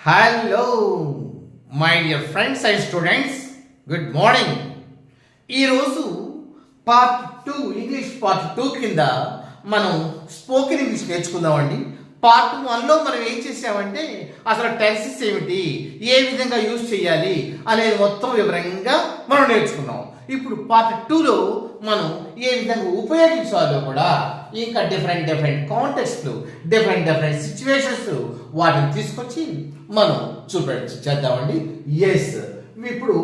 Hello my dear friends and students, good morning. ఈరోజు part 2 English part 2 కింద మనం spoken English నేర్చుకుందామండి. Part 1లో మనం ఏం చేసామంటే అసలు టెన్సెస్ ఏమిటి, ఏ విధంగా యూజ్ చేయాలి అనేది మొత్తం వివరంగా మనం నేర్చుకున్నాం. ఇప్పుడు పార్ట్ 2లో మనం ఏ విధంగా ఉపయోగించాలో కూడా ఇంకా డిఫరెంట్ కాంటెక్స్ట్లు, డిఫరెంట్ సిచ్యువేషన్స్ వాటిని తీసుకొచ్చి మనం చేద్దామండి. ఎస్, ఇప్పుడు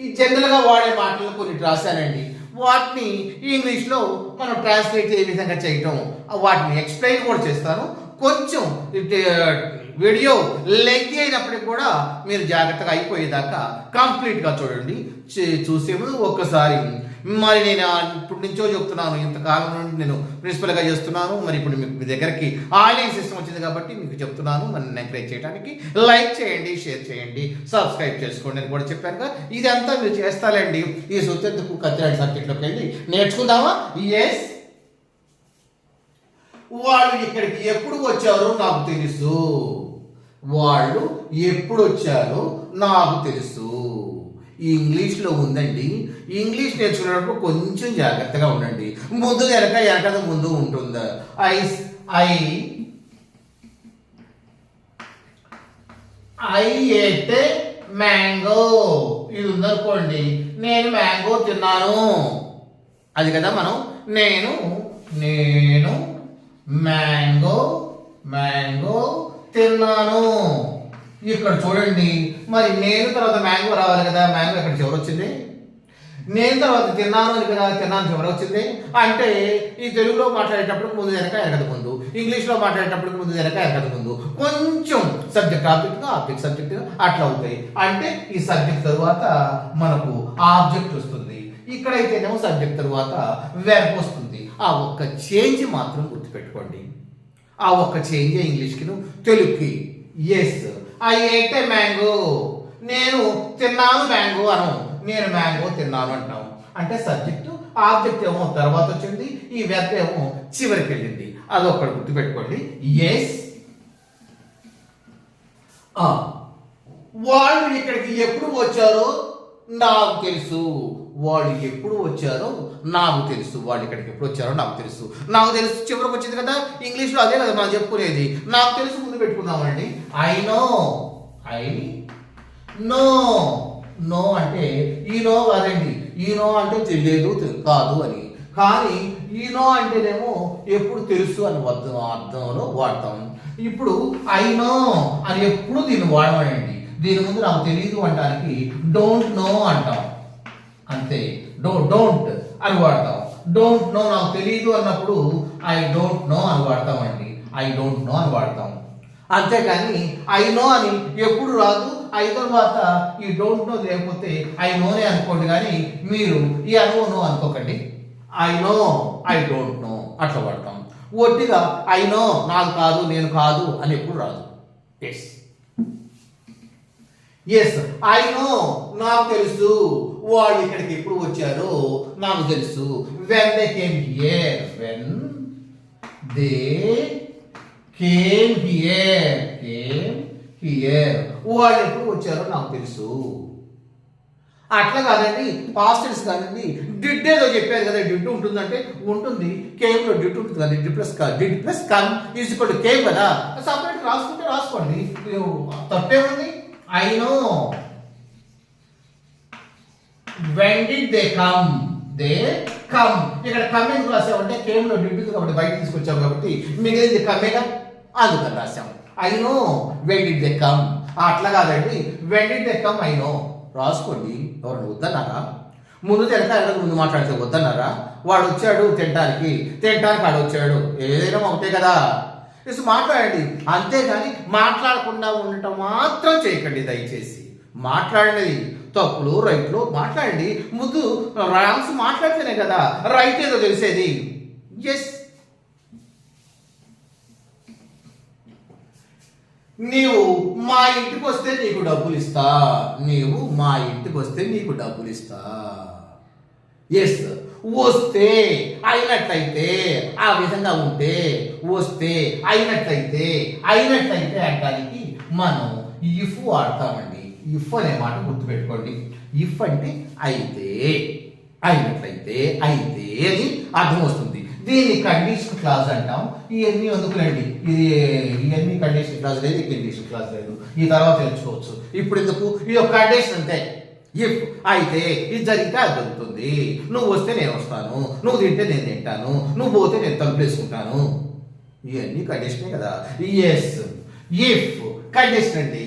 ఈ జనరల్గా వాడే మాటలు కొన్ని రాశానండి. వాటిని ఇంగ్లీష్లో మనం ట్రాన్స్లేట్ ఏ విధంగా చేయటం, వాటిని ఎక్స్ప్లెయిన్ కూడా చేస్తాను. కొంచెం వీడియో లెంగ్తీ అయినప్పటికీ కూడా మీరు జాగ్రత్తగా అయిపోయేదాకా కంప్లీట్గా చూడండి. చూసే ముందు ఒక్కసారి మరి నేను ఇప్పటి నుంచో చెప్తున్నాను, ఇంతకాలం నుండి నేను ప్రిన్సిపల్గా చేస్తున్నాను. మరి ఇప్పుడు మీకు మీ దగ్గరికి ఆన్లైన్ సిస్టమ్ వచ్చింది కాబట్టి మీకు చెప్తున్నాను. మరి ఎంకరేజ్ చేయడానికి లైక్ చేయండి, షేర్ చేయండి, సబ్స్క్రైబ్ చేసుకోండి అని కూడా చెప్పానుగా. ఇదంతా మీరు చేస్తారండి. ఈ సూత్రెందుకు కత్తిరాడి సబ్జెక్ట్లోకి వెళ్ళి నేర్చుకుందామా? ఎస్, వాళ్ళు ఇక్కడికి ఎప్పుడు వచ్చారో నాకు తెలుసు. వాళ్ళు ఎప్పుడు వచ్చారో నాకు తెలుసు. ఇంగ్లీష్లో ఉందండి. ఇంగ్లీష్ నేర్చుకునేటప్పుడు కొంచెం జాగ్రత్తగా ఉండండి. ముందు వెనక ముందు ఉంటుందా? ఐ ఏట్ మ్యాంగో ఇది ఉందనుకోండి, నేను మ్యాంగో తిన్నాను. అది కదా మనం నేను మ్యాంగో తిన్నాను. ఇక్కడ చూడండి, మరి నేను తర్వాత మ్యాంగో రావాలి కదా. మ్యాంగో ఎక్కడ చివరి వచ్చింది? నేను తర్వాత తిన్నాను అని కదా, తిన్నాను చివరి వచ్చింది. అంటే ఈ తెలుగులో మాట్లాడేటప్పుడు ముందు వెనక వెనకదు ముందు, ఇంగ్లీష్లో మాట్లాడేటప్పుడు ముందు వెనక వెనకదు ముందు, కొంచెం సబ్జెక్ట్ ఆబ్జెక్ట్ సబ్జెక్ట్ అట్లా అవుతాయి. అంటే ఈ సబ్జెక్ట్ తరువాత మనకు ఆబ్జెక్ట్ వస్తుంది. ఇక్కడైతేనేమో సబ్జెక్ట్ తరువాత వెర్బ్ వస్తుంది. ఆ ఒక్క చేంజ్ మాత్రం గుర్తుపెట్టుకోండి. ఆ ఒక్క చేంజ్ ఇంగ్లీష్కి తెలుగుకి. Yes, I ate a mango. నేను తిన్నాను మ్యాంగో అను, నేను మ్యాంగో తిన్నాను అంటాము. అంటే సబ్జెక్టు ఆబ్జెక్ట్ ఏమో తర్వాత వచ్చింది, ఈ వెర్బ్ ఏమో చివరికి వెళ్ళింది. అదొక్కటి గుర్తుపెట్టుకోండి. ఎస్, వాళ్ళు ఇక్కడికి ఎప్పుడు వచ్చారో నాకు తెలుసు. వాళ్ళు ఎప్పుడు వచ్చారో నాకు తెలుసు. వాళ్ళు ఇక్కడికి ఎప్పుడు వచ్చారో నాకు తెలుసు. నాకు తెలుసు చివరికి వచ్చింది కదా. ఇంగ్లీష్లో అదే కదా మనం చెప్పుకునేది. నాకు తెలుసు ముందు పెట్టుకుందామండి. ఐ నో అంటే ఈ నో కాదండి. ఈ నో అంటే తెలియదు కాదు అని. కానీ ఈ నో అంటేనేమో ఎప్పుడు తెలుసు అని అర్థంలో వాడతాం. ఇప్పుడు ఐ నో అని ఎప్పుడు దీన్ని వాడమండి. దీని ముందు నాకు తెలియదు అంటానికి డోంట్ నో అంటాం. అంతే, డోంట్ అని వాడతాం. డోంట్ నో నాకు తెలియదు అన్నప్పుడు ఐ డోంట్ నో అని వాడతామండి. ఐ డోంట్ నో అని వాడతాం. అంతేకాని ఐ నో అని ఎప్పుడు రాదు. ఐ తర్వాత ఈ డోంట్ నో లేకపోతే ఐ నోనే అనుకోండి. కానీ మీరు ఈ నో అనుకోకండి. I know, I don't know అట్లా వాడతాం. ఒట్టిగా ఐ నో నాకు కాదు, నేను కాదు అని ఎప్పుడు రాదు. ఎస్, ఐ నో నాకు తెలుసు. వాళ్ళు ఇక్కడికి ఎప్పుడు వచ్చారో నాకు తెలుసు. వెన్ దే కేమ్ హియర్, వాళ్ళు ఎప్పుడు వచ్చారో నాకు తెలుసు. అట్లా కాదండి, పాస్ట్ టెన్స్ కాదండి. డిడ్ ఏదో చెప్పారు కదా, డిడ్ ఉంటుందంటే ఉంటుంది. కేమ్ లో డిడ్ ఉంటుంది కదా. Did plus come is equal to came కదా. సపరేట్ రాసుకుంటే రాసుకోండి, తప్పేముంది. I know. When did they come? They come. ఇక్కడ కమింగ్ రాసామంటే కేమ్ లో డిడ్ కాబట్టి బయట తీసుకొచ్చాం కాబట్టి మిగిలింది కమేగా, అందుకని రాసాం. I know when did they come. అట్లా కాదండి, when did they come I know రాసుకోండి. ఎవరు వద్దన్నారా? ముందు తింటారు, ముందు మాట్లాడితే వద్దన్నారా? వాడు వచ్చాడు తినడానికి వాడు వచ్చాడు, ఏదైనా ఒకటే కదా. మాట్లాడండి. అంతేగాని మాట్లాడకుండా ఉండటం మాత్రం చేయకండి దయచేసి. మాట్లాడినది తప్పులు రైట్లు మాట్లాడండి. ముందు రాంగ్స్ మాట్లాడితేనే కదా రైట్ ఏదో తెలిసేది. ఎస్, నీవు మా ఇంటికి వస్తే నీకు డబ్బులు ఇస్తా. ఎస్, వస్తే అయినట్లయితే, ఆ విధంగా ఉంటే వస్తే అయినట్లయితే అంటానికి మనం ఇఫ్ వాడతామండి. ఇఫ్ అనే మాట గుర్తుపెట్టుకోండి. ఇఫ్ అంటే అయితే, అయినట్లయితే, అయితే అని అర్థం వస్తుంది. దీన్ని కండిషన్ క్లాజ్ అంటాం. ఇవన్నీ ఎందుకులేండి, ఇవన్నీ కండిషన్ క్లాజ్ లేదు, కండిషన్ క్లాజ్ లేదు, ఈ తర్వాత తెలుసుకోవచ్చు. ఇప్పుడు ఎందుకు, ఇది ఒక కండిషన్ అంతే. ఇఫ్ అయితే ఇది జరిగితే అది జరుగుతుంది. నువ్వు వస్తే నేను వస్తాను, నువ్వు తింటే నేను తింటాను, నువ్వు పోతే నేను తలుపేసుకుంటాను. ఇవన్నీ కండిషనే కదా. ఎస్, ఇఫ్ కండిషన్ అండి.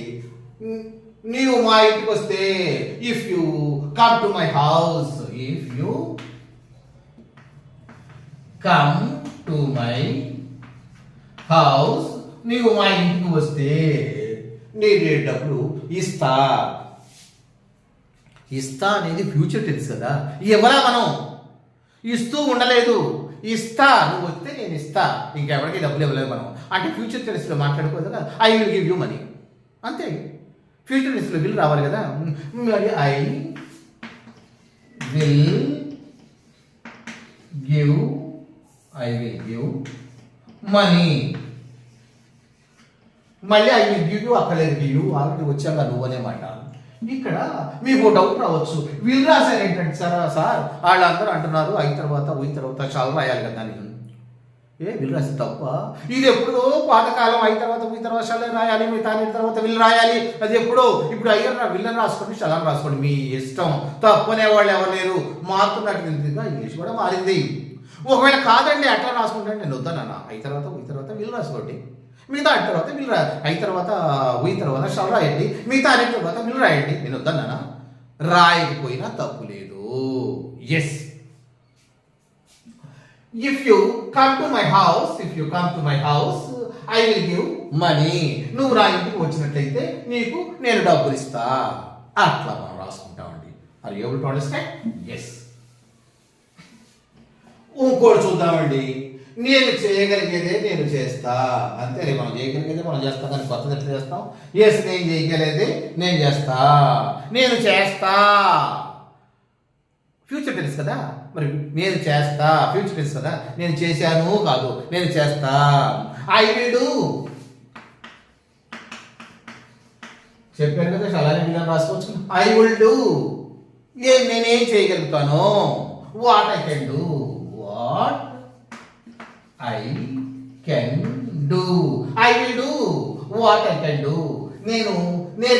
నీవు మా ఇంటికి వస్తే, if you come to my house, if you come to my house, నీవు మా ఇంటికి వస్తే నేను డబ్బులు ఇస్తా. ఇస్తా అనేది ఫ్యూచర్ టెన్స్ కదా. ఎవరా మనం ఇస్తూ ఉండలేదు, ఇస్తా, నువ్వు వస్తే నేను ఇస్తా, ఇంకెవరికి డబ్బులు ఇవ్వలేదు మనం అంటే ఫ్యూచర్ టెన్స్లో మాట్లాడుకోదు కదా. I will give you money అంతే. ఫ్యూచర్ టెన్స్లో విల్ రావాలి కదా. మరి ఐ విల్ గివ్ మనీ. మళ్ళీ ఐ విల్ గివ్ యూ అక్కర్లేదు, గివ్ ఆల్రెడీ వచ్చాక నువ్వు అనే మాట. ఇక్కడ మీకు డౌట్ రావచ్చు, వీళ్ళు రాశారు ఏంటంటే సార్ వాళ్ళందరూ అంటున్నారు అయిన తర్వాత చాలా రాయాలి కదా అని. వీళ్ళు రాసి తప్ప, ఇది ఎప్పుడో పాతకాలం అయిన తర్వాత చాలా రాయాలి, మీ తాని తర్వాత వీళ్ళు రాయాలి, అది ఎప్పుడో. ఇప్పుడు అయ్యారు వీళ్ళని రాసుకోండి, చాలా రాసుకోండి, మీ ఇష్టం. తప్పనే వాళ్ళు ఎవరు లేరు. మారుతున్నట్టు ఇంగ్లీష్ కూడా మారింది. ఒకవేళ కాదండి అట్లా రాసుకుంటే నేను వద్దానన్నా, అయిన తర్వాత వీళ్ళు రాసుకోండి, మిగతా అయిన తర్వాత వీళ్ళు అయిన తర్వాత షల్ రాయండి, మిగతా అయిన తర్వాత వీళ్ళు రాయండి, నేను వద్దన్నానా. రాయకపోయినా తప్పు లేదు. Yes, if you come to my house, I will give money. నువ్వు నా ఇంటికి వచ్చినట్లయితే నీకు నేను డబ్బులు ఇస్తా. అట్లా మనం రాసుకుంటామండి. Are you able to understand? Yes. ఇంకోటి చూద్దామండి. నేను చేయగలిగేదే నేను చేస్తా. అంతే, మనం చేయగలిగేదే మనం చేస్తాం, కానీ కొత్తది ఎట్లా చేస్తాం? ఎస్, నేను చేయగలిగేదే నేను చేస్తా. నేను చేస్తా ఫ్యూచర్ టెన్స్ కదా. మరి నేను చేస్తా ఫ్యూచర్ టెన్స్ కదా. నేను చేశాను కాదు, నేను చేస్తా. ఐ విల్ డూ, చెప్పాను కదా, అలానే వీళ్ళని రాసుకోవచ్చు. ఐ విల్ డూ, నేనేం చేయగలుగుతాను. What I can do, what I can do. I will do what I can do. నేను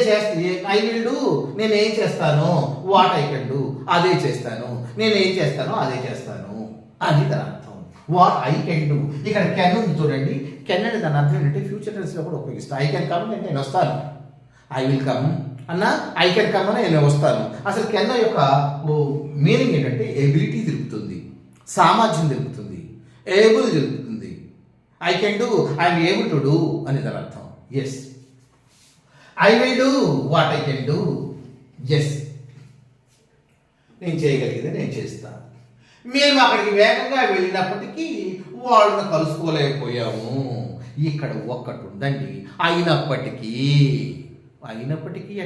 చేస్తే ఐ విల్ డూ, నేను ఏం చేస్తాను. వాట్ ఐ కెన్ డూ, అదే చేస్తాను. నేను ఏం చేస్తానో అదే చేస్తాను అని దాని అర్థం. What I can do. ఇక్కడ కెన్ ఉంది చూడండి. కెన్ అంటే దాని అర్థం ఏంటంటే ఫ్యూచర్ టెన్స్లో కూడా ఉపయోగిస్తాను. ఐ కెన్ కమ్ అంటే నేను వస్తాను. ఐ విల్ కమ్ అన్న, ఐ కెన్ కమ్ అని నేను వస్తాను. అసలు కెన్ యొక్క మీనింగ్ ఏంటంటే ఎబిలిటీ తెలుపుతుంది, సామర్థ్యం తెలుపుతుంది, ఏబుల్ జరుగుతుంది. I can do, I'm able to do అని దాని అర్థం. Yes, I will do what I can do. Yes, నేను చేయగలిగేది నేను చేస్తా. మేము అక్కడికి వేగంగా వెళ్ళినప్పటికీ వాళ్ళని కలుసుకోలేకపోయాము. ఇక్కడ ఒక్కటి ఉందండి, అయినప్పటికీ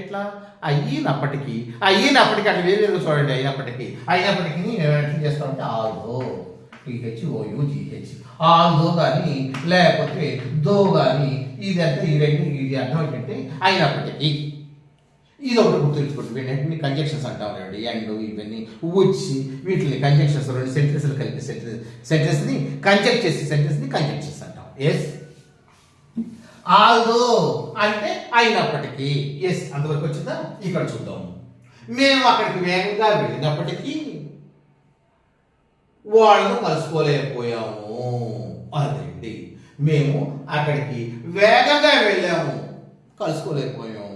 ఎట్లా? అయినప్పటికీ అట్లా వేరు చూడండి. అయినప్పటికీ నేను ఎట్లా చేస్తానంటే ఆల్దో, THOUGH, ఆల్దో కానీ లేకపోతే దో కానీ, ఇది అంటే ఈ రెండు, ఇది అర్థం ఏంటంటే అయినప్పటికీ. ఇది ఒకటి గుర్తుంచుకోండి. వీటిని కంజంక్షన్స్ అంటాం అండి. అండ్ ఇవన్నీ వచ్చి వీటిని కంజంక్షన్స్, రెండు సెంటెన్స్లు కలిపి సెంటెన్స్ని కంజెక్ట్ చేసి సెంటెన్స్ని కంజంక్షన్స్ అంటాం. ఎస్, ఆల్దో అంటే అయినప్పటికీ. ఎస్, అంతవరకు వచ్చిందా? ఇక్కడ చూద్దాం. మేము అక్కడికి వేగంగా వెళ్ళినప్పటికీ వాళ్ళను కలుసుకోలేకపోయాము. అదండి, మేము అక్కడికి వేగంగా వెళ్ళాము, కలుసుకోలేకపోయాము.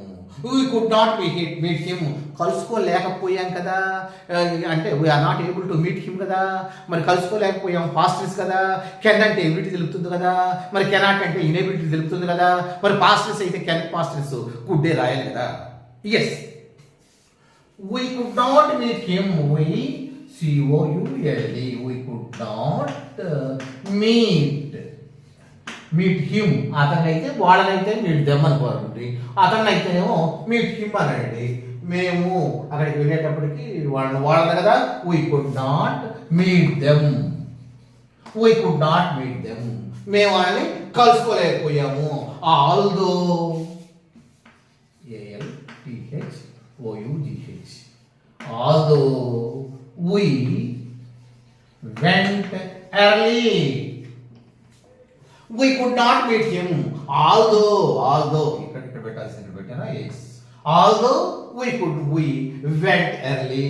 We could not meet him, కలుసుకోలేకపోయాం కదా. అంటే we are not able to meet him కదా. మరి కలుసుకోలేకపోయాం పాస్ట్ టెన్స్ కదా. కెన్ అంటే ఎబిలిటీ తెలుపుతుంది కదా. మరి కెనాట్ అంటే ఇనెబిలిటీ తెలుపుతుంది కదా. మరి పాస్ట్ టెన్స్ అయితే కెన్ పాస్ట్ టెన్స్ కుడ్డే రాయాలి కదా. Yes, we could not meet him, COULD, we could not meet him. అతనైతే వాళ్ళనైతే మీట్ దెమ్ అనుకోరండి. అతనైతేనేమో మీట్ హిమ్ అనండి. మేము అక్కడికి వెళ్ళేటప్పటికి వాళ్ళని కదా. we could not meet them. మేము వాళ్ళని కలుసుకోలేకపోయాము. Although Although we went early, we could not meet him. Although ఇక్కడ పెట్టాల్సింది పెట్టానా? Yes. Although we went early.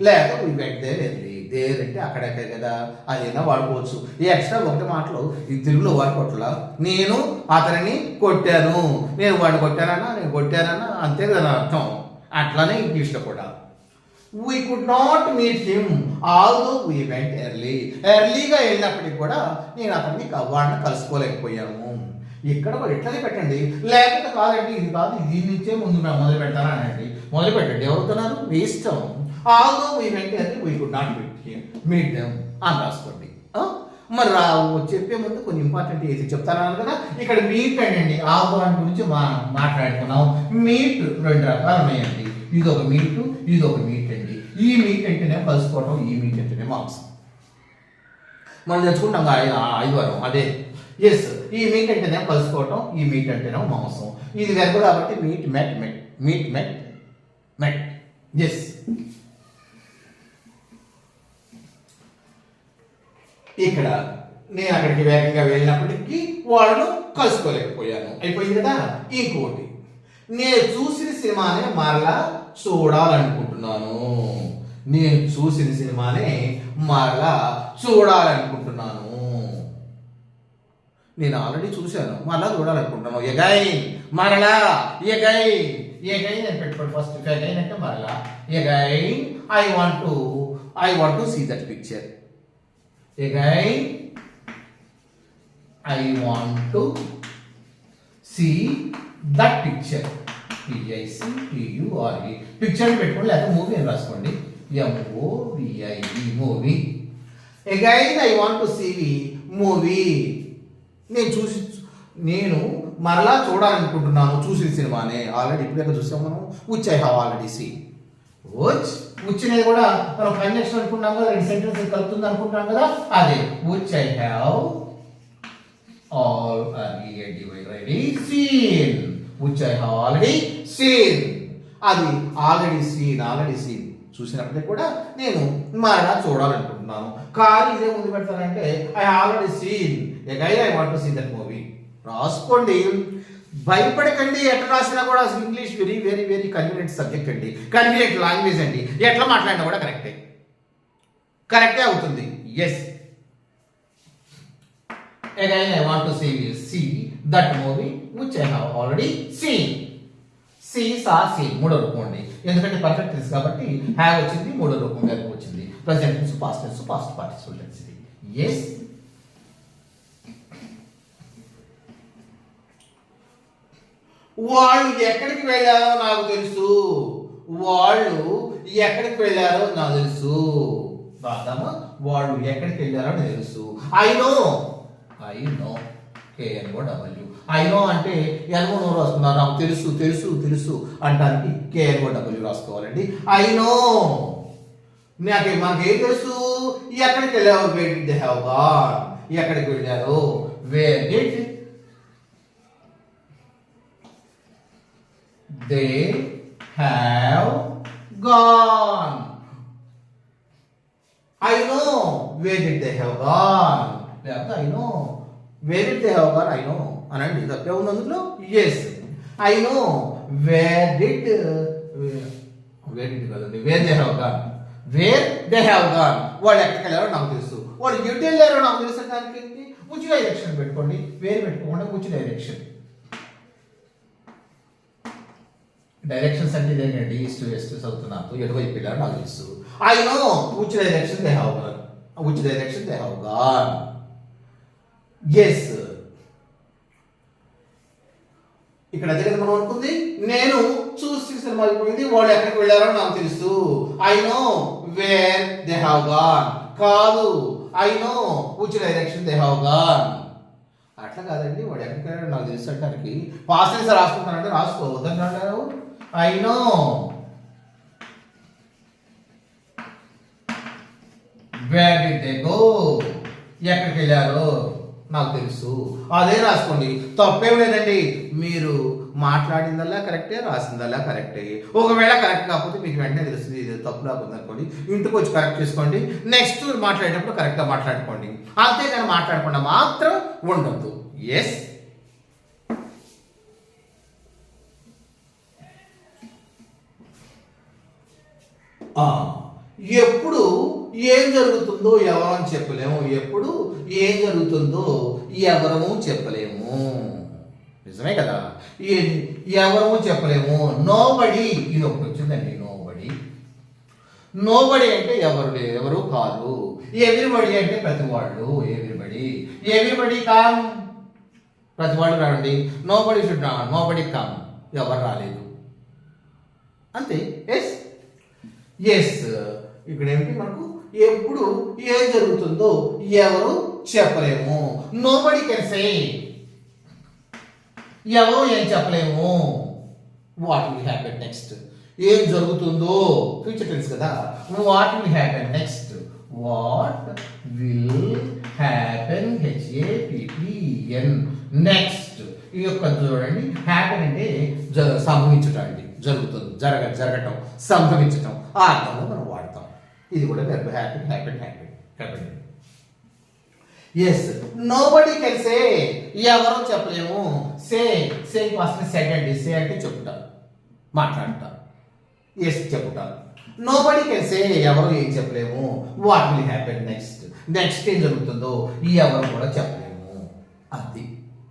లేక we went there early. There అంటే అక్కడెక్కడ కదా, అదైనా వాడుకోవచ్చు. ఈ ఎక్స్ట్రా ఒకటి మాటలు ఈ తెలుగులో వాడుకోవట్లా. నేను అతనిని కొట్టాను, నేను వాడిని కొట్టానన్నా అంతే కదా అర్థం. అట్లానే ఇంగ్లీష్లో కూడా we could not meet him although we went early. ఎర్లీగా వెళ్ళినప్పటికి కూడా నేను వాడిని కలుసుకోలేకపోయాను. ఇక్కడ కూడా ఇట్లానే పెట్టండి. లేకపోతే కాదండి ఇది కాదు, దీని నుంచే ముందు మొదలు పెడతాను అనండి. మొదలు పెట్టండి, ఎవరుతున్నారు మీ ఇష్టం. although we went early we could not meet them అని రాసుకోండి. మరి చెప్పే ముందు కొన్ని ఇంపార్టెంట్ ఏది చెప్తాను కదా. ఇక్కడ మీట్ అండి, ఆహ్వానం గురించి మాట్లాడుకున్నాం. మీట్ 2 రకాలు ఉన్నాయండి. ఇది ఒక మీట్ అండి. ఈ మీట్ అంటేనే కలుసుకోవడం, ఈ మీట్ అంటేనే మాంసం. మనం తెచ్చుకుంటాం ఆదివారం అదే. ఎస్, ఈ మీట్ అంటేనే కలుసుకోవటం, ఈ మీట్ అంటేనే మాంసం. ఇది వెర్బ్ కాబట్టి మీట్ మెట్. ఎస్, ఇక్కడ నేను అక్కడికి వేగంగా వెళ్ళినప్పటికీ వాళ్ళను కలుసుకోలేకపోయాను. అయిపోయింది కదా. ఇంకోటి, నేను చూసిన సినిమానే మరలా చూడాలనుకుంటున్నాను. నేను ఆల్రెడీ చూశాను, మరలా చూడాలనుకుంటున్నాను. ఎగైన్ అని పెట్టుకోండి. ఫస్ట్ ఎగైన్ అంటే మరలా. Again I want to see that picture. Again, I want to see that picture. PICTURE. Picture పెట్టుకోండి, లేకపోతే మూవీ అని రాసుకోండి. MOVIE movie. Again, I want to see movie. నేను మరలా చూడాలనుకుంటున్నాను చూసిన సినిమానే. ఆల్రెడీ ఇప్పుడు చూసాం మనం. which I have already seen. which అనేది కూడా మనం కంజంక్షన్ అనుకున్నాం కదా, 2 సెంటెన్సెస్ కలుపుతుంది అనుకుంటున్నాం కదా, అదే which I have already seen. అది ఆల్రెడీ సీన్ చూసినప్పటికీ కూడా నేను మరలా చూడాలనుకుంటున్నాను. కానీ ఇదే ముందు పెడతానంటే I already seen. Again I want to see that movie. రాసుకోండి, భయపడకండి. ఎట్లా రాసినా కూడా English very very very convenient subject అండి, కన్వీనియంట్ లాంగ్వేజ్ అండి. ఎట్లా మాట్లాడినా కూడా కరెక్టే అవుతుంది. Yes, again I want to see that movie which I have already seen. మూడో రూపం అండి, ఎందుకంటే పర్ఫెక్ట్ టెన్స్ కాబట్టి హ్యావ్ వచ్చింది, మూడో రూపం గారికి వచ్చింది. Present tense, past tense, past participle tense. Yes, వాళ్ళు ఎక్కడికి వెళ్ళారో నాకు తెలుసు. వాళ్ళు ఎక్కడికి వెళ్ళారో నాకు తెలుసు. I no KNOW. I know అంటే ఎన్ఓ రాసుకున్నారు. నాకు తెలుసు అంటానికి KNOW రాసుకోవాలండి. ఐ నో, మనకేం తెలుసు. ఎక్కడికి వెళ్ళారు? Wear did they have gone. ఎక్కడికి వెళ్ళారు? Where did they have gone. I know where did they have gone. లేకపోతే I know where did they have gone. I know అనండి, తప్పే ఉంది అందులో. yes, I know where did కదండి, where they have gone. వాళ్ళు ఎక్కడికి వెళ్ళారో నాకు తెలుసు. వాళ్ళు ఎటు వెళ్ళారో నాకు తెలుసు. దానికి ఏంటి? which డైరెక్షన్ పెట్టుకోండి, వేరు పెట్టుకోకుండా which డైరెక్షన్. డైరెక్షన్స్ అంటే ఇదేంటండి, ఈస్ట్ వెస్ట్ సౌత్ నార్త్, ఎటువైపు వెళ్ళారో నాకు తెలుసు. I know which direction they have gone. Yes, ఇక్కడ అదే కదా మనం అనుకుంది. నేను చూసి సినిమా అయిపోయింది, వాళ్ళు ఎక్కడికి వెళ్ళారో నాకు తెలుసు. I know where they have gone. కాదు, I know which direction they have gone. అట్లా కాదండి, వాడు ఎక్కడికి వెళ్ళారో నాకు తెలుసు అంటానికి పాస్ట్ టెన్స్ రాసుకుంటానంటే రాసుకోవద్దంటారు. I know where did they go. ఎక్కడికి వెళ్ళారు నాకు తెలుసు, అదే రాసుకోండి. తప్పేం లేదండి. మీరు మాట్లాడిందల్లా కరెక్టే, రాసిందల్లా కరెక్టే. ఒకవేళ కరెక్ట్ కాకపోతే మీకు వెంటనే తెలుస్తుంది ఇది తప్పు రాకుండా అనుకోండి. ఇంటికి వచ్చి కరెక్ట్ చేసుకోండి. నెక్స్ట్ మాట్లాడేటప్పుడు కరెక్ట్గా మాట్లాడుకోండి. అంతేగాని మాట్లాడకుండా మాత్రం ఉండొద్దు. ఎస్, ఎప్పుడు ఏం జరుగుతుందో ఎవరని చెప్పలేము. ఎప్పుడు ఏం జరుగుతుందో ఎవరము చెప్పలేము. నిజమే కదా, ఎవరము చెప్పలేము. నోబడి, ఇది ఒకటి వచ్చిందండి. నోబడి అంటే ఎవరు కాదు. ఎవ్రీబడి అంటే ప్రతి వాళ్ళు. ఎవ్రీబడి కామ్, ప్రతి వాళ్ళు రాండి. Nobody should not, nobody come, ఎవరు రాలేదు అంతే. ఎస్ ఎస్, ఇక్కడ ఏమిటి మనకు ఎప్పుడు ఏం జరుగుతుందో ఎవరు చెప్పలేము. నోబడి కెన్ సే, ఎవరు ఏం చెప్పలేము. వాట్ విల్ హ్యాపెన్ నెక్స్ట్, ఏం జరుగుతుందో ఫ్యూచర్ టెన్స్ కదా. What will happen next, what will happen, HAPPEN, next. ఈ యొక్క చూడండి, హ్యాపెన్ అంటే సంభవించటం అండి, జరుగుతుంది, జరగటం, సంభవించటం, ఆ అర్థంలో మనం వాడతాం. ఇది కూడా verb happen. Yes, nobody can say, ఎవరు చెప్పలేము. సే ఫస్ట్ సెడ్ అండి. సే అంటే చెప్పుట, మాట్లాడతా. ఎస్, చెప్పుట. నోబడి కెన్ సే, ఎవరు ఏం చెప్పలేము. వాట్ విల్ హ్యాపెన్ నెక్స్ట్ ఏం జరుగుతుందో ఎవరు కూడా చెప్పలేము. అది.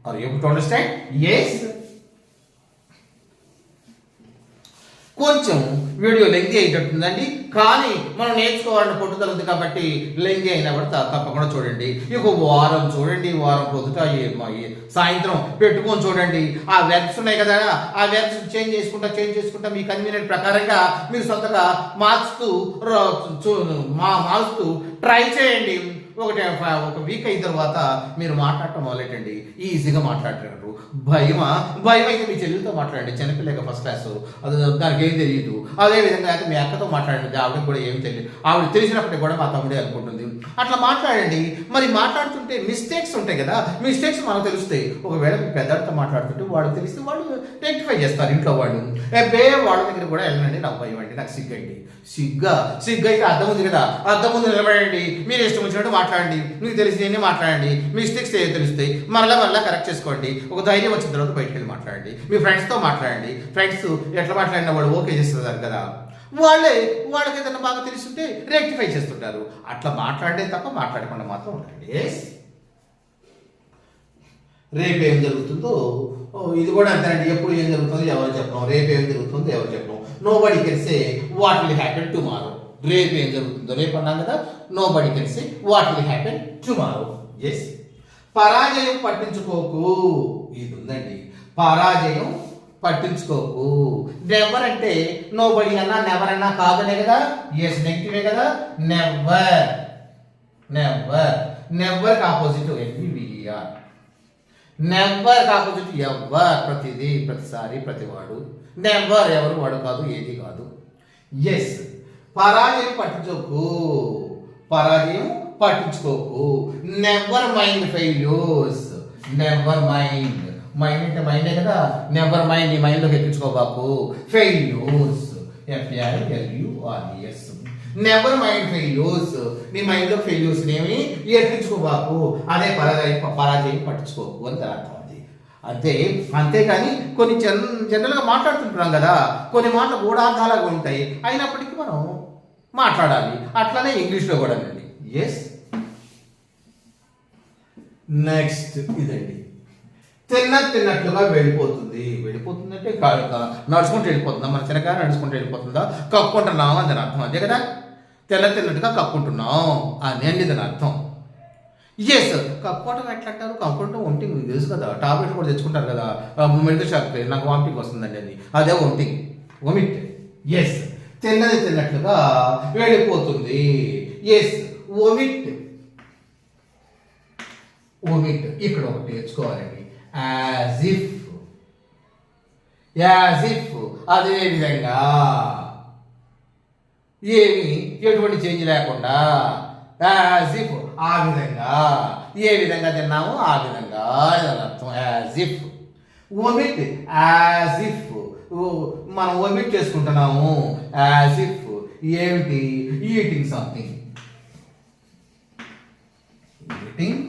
Are you able to understand? Yes. కొంచెం వీడియో లెంగ్తీ అయ్యేటట్టుందండి, కానీ మనం నేర్చుకోవాలని పట్టుదల కాబట్టి లెంగ్తీ అయినా కూడా తప్పకుండా చూడండి. ఇక వారం చూడండి, వారం పొద్దుట సాయంత్రం పెట్టుకొని చూడండి. ఆ వెర్బ్స్ ఉన్నాయి కదా, ఆ వెర్బ్స్ చేంజ్ చేసుకుంటా మీ కన్వీనియంట్ ప్రకారంగా మీరు సొంతగా మార్చుతూ ట్రై చేయండి. ఒక వీక్ అయిన తర్వాత మీరు మాట్లాడటం మొదలెట్టండి. ఈజీగా మాట్లాడతారు. భయం అయితే మీ చెల్లెలతో మాట్లాడండి. చిన్నపిల్లగా ఫస్ట్ క్లాస్, అది దానికి ఏం తెలియదు. అదేవిధంగా అయితే మీ అక్కతో మాట్లాడండి. ఆవిడకి కూడా ఏం తెలియదు. ఆవిడ తెలిసినప్పటికీ కూడా మా తమ్ముడే అనుకుంటుంది. అట్లా మాట్లాడండి. మరి మాట్లాడుతుంటే మిస్టేక్స్ ఉంటాయి కదా, మిస్టేక్స్ మనకు తెలుస్తాయి. ఒకవేళ మీ పెద్దవాడితో మాట్లాడుతుంటే వాడు తెలిస్తే వాళ్ళు రెక్టిఫై చేస్తారు ఇంట్లో వాళ్ళు. వాళ్ళ దగ్గర కూడా వెళ్ళండి. నాకు భయం అండి, నాకు సిగ్గండి. సిగ్గు అయితే అర్థం ఉంది కదా, అర్థం ముందు నిలబడండి. మీరు ఇష్టం వచ్చినట్టు మాట్లాడండి. మీకు తెలిసి మాట్లాడండి. మిస్టేక్స్ ఏదో తెలుస్తాయి, మళ్ళీ కరెక్ట్ చేసుకోండి. ఒక ధైర్యం వచ్చిన తర్వాత బయటకు వెళ్ళి మాట్లాడండి. మీ ఫ్రెండ్స్తో మాట్లాడండి. ఫ్రెండ్స్ ఎట్లా మాట్లాడినా వాడు ఓకే చేస్తున్నారు కదా, వాళ్ళకి ఏదైనా బాగా తెలుస్తుంటే రెక్టిఫై చేస్తుంటారు. అట్లా మాట్లాడే తప్ప మాట్లాడకుండా మాత్రం ఉండండి. రేపు ఏం జరుగుతుందో ఇది కూడా అంతేనండి. ఎప్పుడు ఏం జరుగుతుందో ఎవరు చెప్పడం, రేపు ఏం జరుగుతుందో ఎవరు చెప్పడం. Nobody can say what will happen tomorrow. రేపు ఏం జరుగుతుందో రేపు అన్నాం కదా. Nobody can say what will happen tomorrow. Yes. పరాజయం పట్టించుకోకు, ఇది ఉందండి. పరాజయం పట్టించుకోకు. నెవర్ అంటే నోబడి అన్నా నెవర్ అన్నా కాదనే కదా. ఎస్, నెగిటివే కదా. Never opposite NVER. Never opposite ever, ప్రతిదీ, ప్రతిసారి, ప్రతివాడు. నెవర్ ఎవరు, వాడు కాదు, ఏది కాదు. ఎస్. పరాజయం పట్టించుకోకు. Never mind failures. Never mind అంటే మైండే కదా. నెవర్ మైండ్, నీ మైండ్లోకి ఎక్కించుకోబాకు. Failures, FAILURES. Never mind failures, నీ మైండ్లో ఫెయిల్యూర్స్ ఏమి ఎక్కించుకోబాకు. అదే పరాజయం పట్టించుకోకు అని అర్థం. అది అంతేకాని కొన్ని జనరల్గా మాట్లాడుతుంటున్నాం కదా, కొన్ని మాటలు గూఢార్థాలుగా ఉంటాయి. అయినప్పటికీ మనం మాట్లాడాలి. అట్లనే ఇంగ్లీష్లో కూడా అండి. ఎస్. నెక్స్ట్ ఇదండి. తిన్నట్లుగా వెళ్ళిపోతుంది అంటే నడుచుకుంటూ వెళ్ళిపోతుందా? మన చిన్నగా నడుచుకుంటూ వెళ్ళిపోతుందా? కక్కుంటున్నాం అని దాని అర్థం. అంతే కదా. తిన్నట్టుగా కక్కుంటున్నాం అని అండి దాని అర్థం. ఎస్. కక్కోవటం ఎట్లా అంటారు? కక్కోవటం వామిటింగ్ మీకు తెలుసు కదా. టాబ్లెట్ కూడా తెచ్చుకుంటారు కదా మెడికల్ షాప్కి, నాకు వామిటింగ్ వస్తుందండి అది, అదే వొమిట్. ఎస్. తిన్నట్లుగా వెళ్ళిపోతుంది. ఎస్. వొమిట్. ఇక్కడ ఒకటి తెచ్చుకోవాలండి. యాజ్ ఇఫ్ అదే విధంగా, ఎటువంటి చేంజ్ లేకుండా. యాజ్ ఇఫ్ ఆ విధంగా, ఏ విధంగా తిన్నాము ఆ విధంగా అని అర్థం. As if. Omit as if, మనం ఒమిట్ చేసుకుంటున్నాము. యాజ్ ఇఫ్ ఏమిటి? Eating something. ఈటింగ్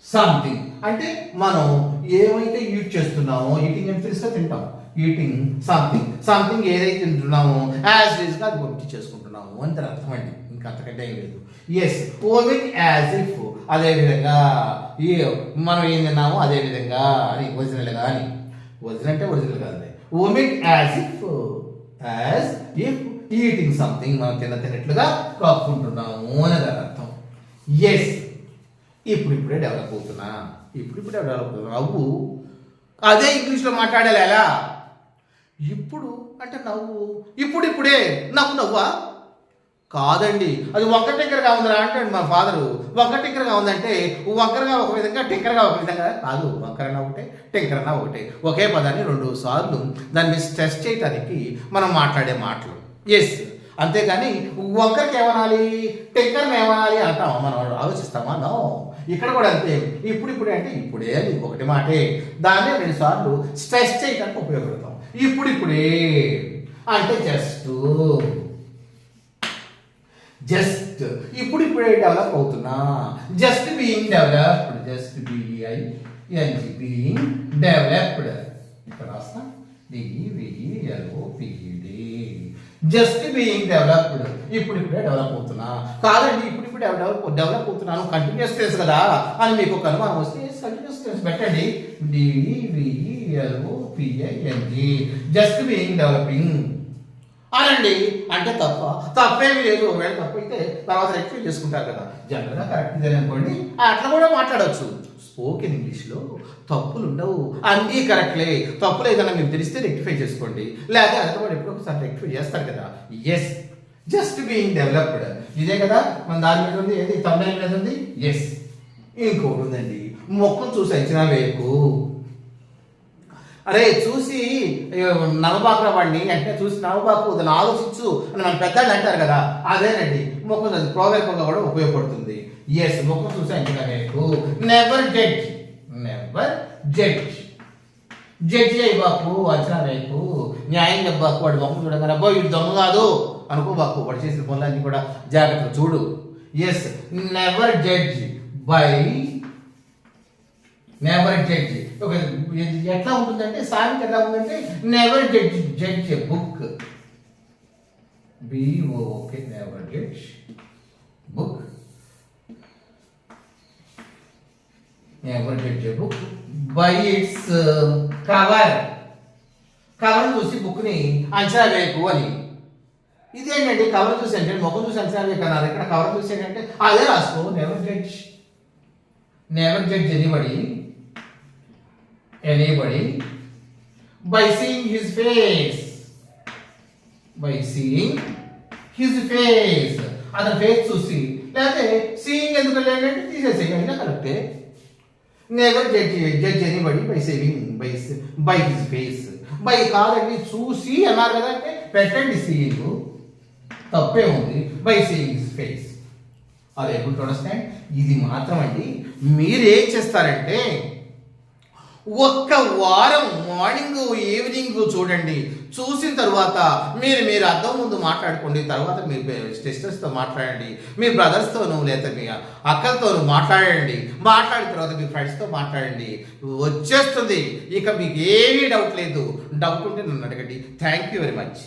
సంథింగ్ అంటే మనం ఏమైతే ఈట్ చేస్తున్నామో, ఈటింగ్ అంటే తెలుసుగా తింటాం. ఈటింగ్ సంథింగ్, సంథింగ్ ఏదైతే తింటున్నామో యాజ్ ఈజ్గా అది ఒమిట్ చేసుకుంటున్నాము అని దాని అర్థం అండి. ఇంకా అంతకంటే ఏం లేదు. ఎస్, ఒమిట్ యాజ్ ఇఫ్, అదేవిధంగా మనం ఏం తిన్నామో అదే విధంగా అని, ఒరిజినల్గా అని. ఒరిజినల్ అంటే ఒరిజినల్ కాదు. Omit as if, as if eating something, మనం తిన్నట్లుగా కప్పుకుంటున్నాము అని దాని అర్థం. ఎస్, ఇప్పుడిప్పుడే డెవలప్ అవుతున్నా. ఇప్పుడిప్పుడే డెవలప్ అవుతున్నా. నవ్వు అదే ఇంగ్లీష్లో మాట్లాడాలి. ఎలా? ఇప్పుడు అంటే నవ్వు, ఇప్పుడిప్పుడే నవ్వు. నవ్వా? కాదండి, అది వంకర టింకరగా ఉందిరా అంటాడు మా ఫాదరు. వంకర టింకరగా ఉందంటే వంకరగా ఒక విధంగా, టింకరగా ఒక విధంగా కాదు. వంకరన్నా ఒకటే, టింకరన్నా ఒకటే. ఒకే పదాన్ని 2 సార్లు దాన్ని స్ట్రెస్ చేయడానికి మనం మాట్లాడే మాటలు. ఎస్, అంతేగాని వంకరకి ఏమనాలి, టింకర్ని ఏమనాలి అంటాం. మనం ఆలోచిస్తామా? నో. ఇక్కడ కూడా అంతే. ఇప్పుడిప్పుడే అంటే ఇప్పుడే అని ఒకటి మాటే, దాన్ని 2 సార్లు స్ట్రెస్ చేయడానికి ఉపయోగపడతాం. ఇప్పుడిప్పుడే అంటే జస్ట్ ఇప్పుడిప్పుడే డెవలప్ అవుతున్నా. Just being developed, just BEING being developed. ఇక్కడ రాస్తా DEVELOPED, జస్ట్ బీయింగ్ డెవలప్డ్. ఇప్పుడిప్పుడే డెవలప్ అవుతున్నా. కాదండి, ఇప్పుడిప్పుడే డెవలప్ అవుతున్నాను కంటిన్యూస్ టెన్స్ కదా అని మీకు ఒక అనుమానం వస్తే కంటిన్యూస్ టెన్స్ పెట్టండి. DEVELOPING, జస్ట్ బీయింగ్ డెవలపింగ్ అనండి. అంటే తప్పేమీ లేదు. ఒకవేళ తప్పు అయితే తర్వాత రెక్టిఫై చేసుకుంటారు కదా. జనరల్గా కరెక్ట్ ఇదే అనుకోండి, అట్లా కూడా మాట్లాడవచ్చు. స్పోకెన్ ఇంగ్లీష్లో తప్పులు ఉండవు, అన్నీ కరెక్ట్లే. తప్పులు ఏదైనా మీకు తెలిస్తే రెక్టిఫై చేసుకోండి, లేదా అర్థం ఎప్పుడో ఒకసారి రెక్టిఫై చేస్తారు కదా. ఎస్, జస్ట్ బీయింగ్ డెవలప్డ్ ఇదే కదా మన దాని మీద ఉంది. ఏది తమిళ మీద ఉంది? ఎస్. ఇంకోటి ఉందండి, మొక్కను చూసి అంచనా వేయకు. అరే చూసి నవబాకుల వాడిని అంటే చూసి నవబాకు దాన్ని ఆలోచించు అని మన పెద్దలు అంటారు కదా, అదేనండి మొక్క ప్రోవర్బ్గా కూడా ఉపయోగపడుతుంది. ఎస్, మొక్క చూసి అంచనా వేయకు. Never judge, never judge. Judge అయ్యి బాకు, అంచనా వేయకు. న్యాయం చెప్పాకు. వాడు మొక్క చూడగానే అబ్బో వీడు దొంగ కాదు అనుకోబాకు. వాడు చేసిన పనులన్నీ కూడా జాగ్రత్తగా చూడు. Yes, never judge by, never judge. ఎట్లా ఉంటుందంటే సామెత ఎట్లా ఉందంటే never judge a book, BOOK, never judge book, never judge a book by its cover. Cover చూసి బుక్ని అంచనా వేయకు అని. ఇదేంటంటే కవర్ చూసి అంటే ముఖం చూసి అంచనా వేయకన్నారు. ఇక్కడ కవర్ చూసి ఏంటంటే అదే రాసుకో. Never judge anybody by seeing his face, by seeing his face. అతని ఫేస్ చూసి, లేకపోతే సీయింగ్ ఎందుకు లేదంటే తీసేసేయి అయినా కరెక్టే. Never judge anybody by his face. By కాదండి, చూసి అన్నారు కదా అంటే పెట్టండి సీయింగ్, తప్పే ఉంది. By seeing his face. అది ఎప్పుడు అండర్స్టాండ్. ఇది మాత్రం అండి. మీరు ఏం చేస్తారంటే ఒక్క వారం మార్నింగ్ ఈవినింగ్ చూడండి. చూసిన తర్వాత మీరు అద్దం ముందు మాట్లాడుకోండి. తర్వాత మీ సిస్టర్స్తో మాట్లాడండి, మీ బ్రదర్స్తోనూ లేదా మీ అక్కలతోనూ మాట్లాడండి. మాట్లాడిన తర్వాత మీ ఫ్రెండ్స్తో మాట్లాడండి. వచ్చేస్తుంది. ఇక మీకు ఏమీ డౌట్ లేదు. డౌట్ ఉంటే నన్ను అడగండి. Thank you very much.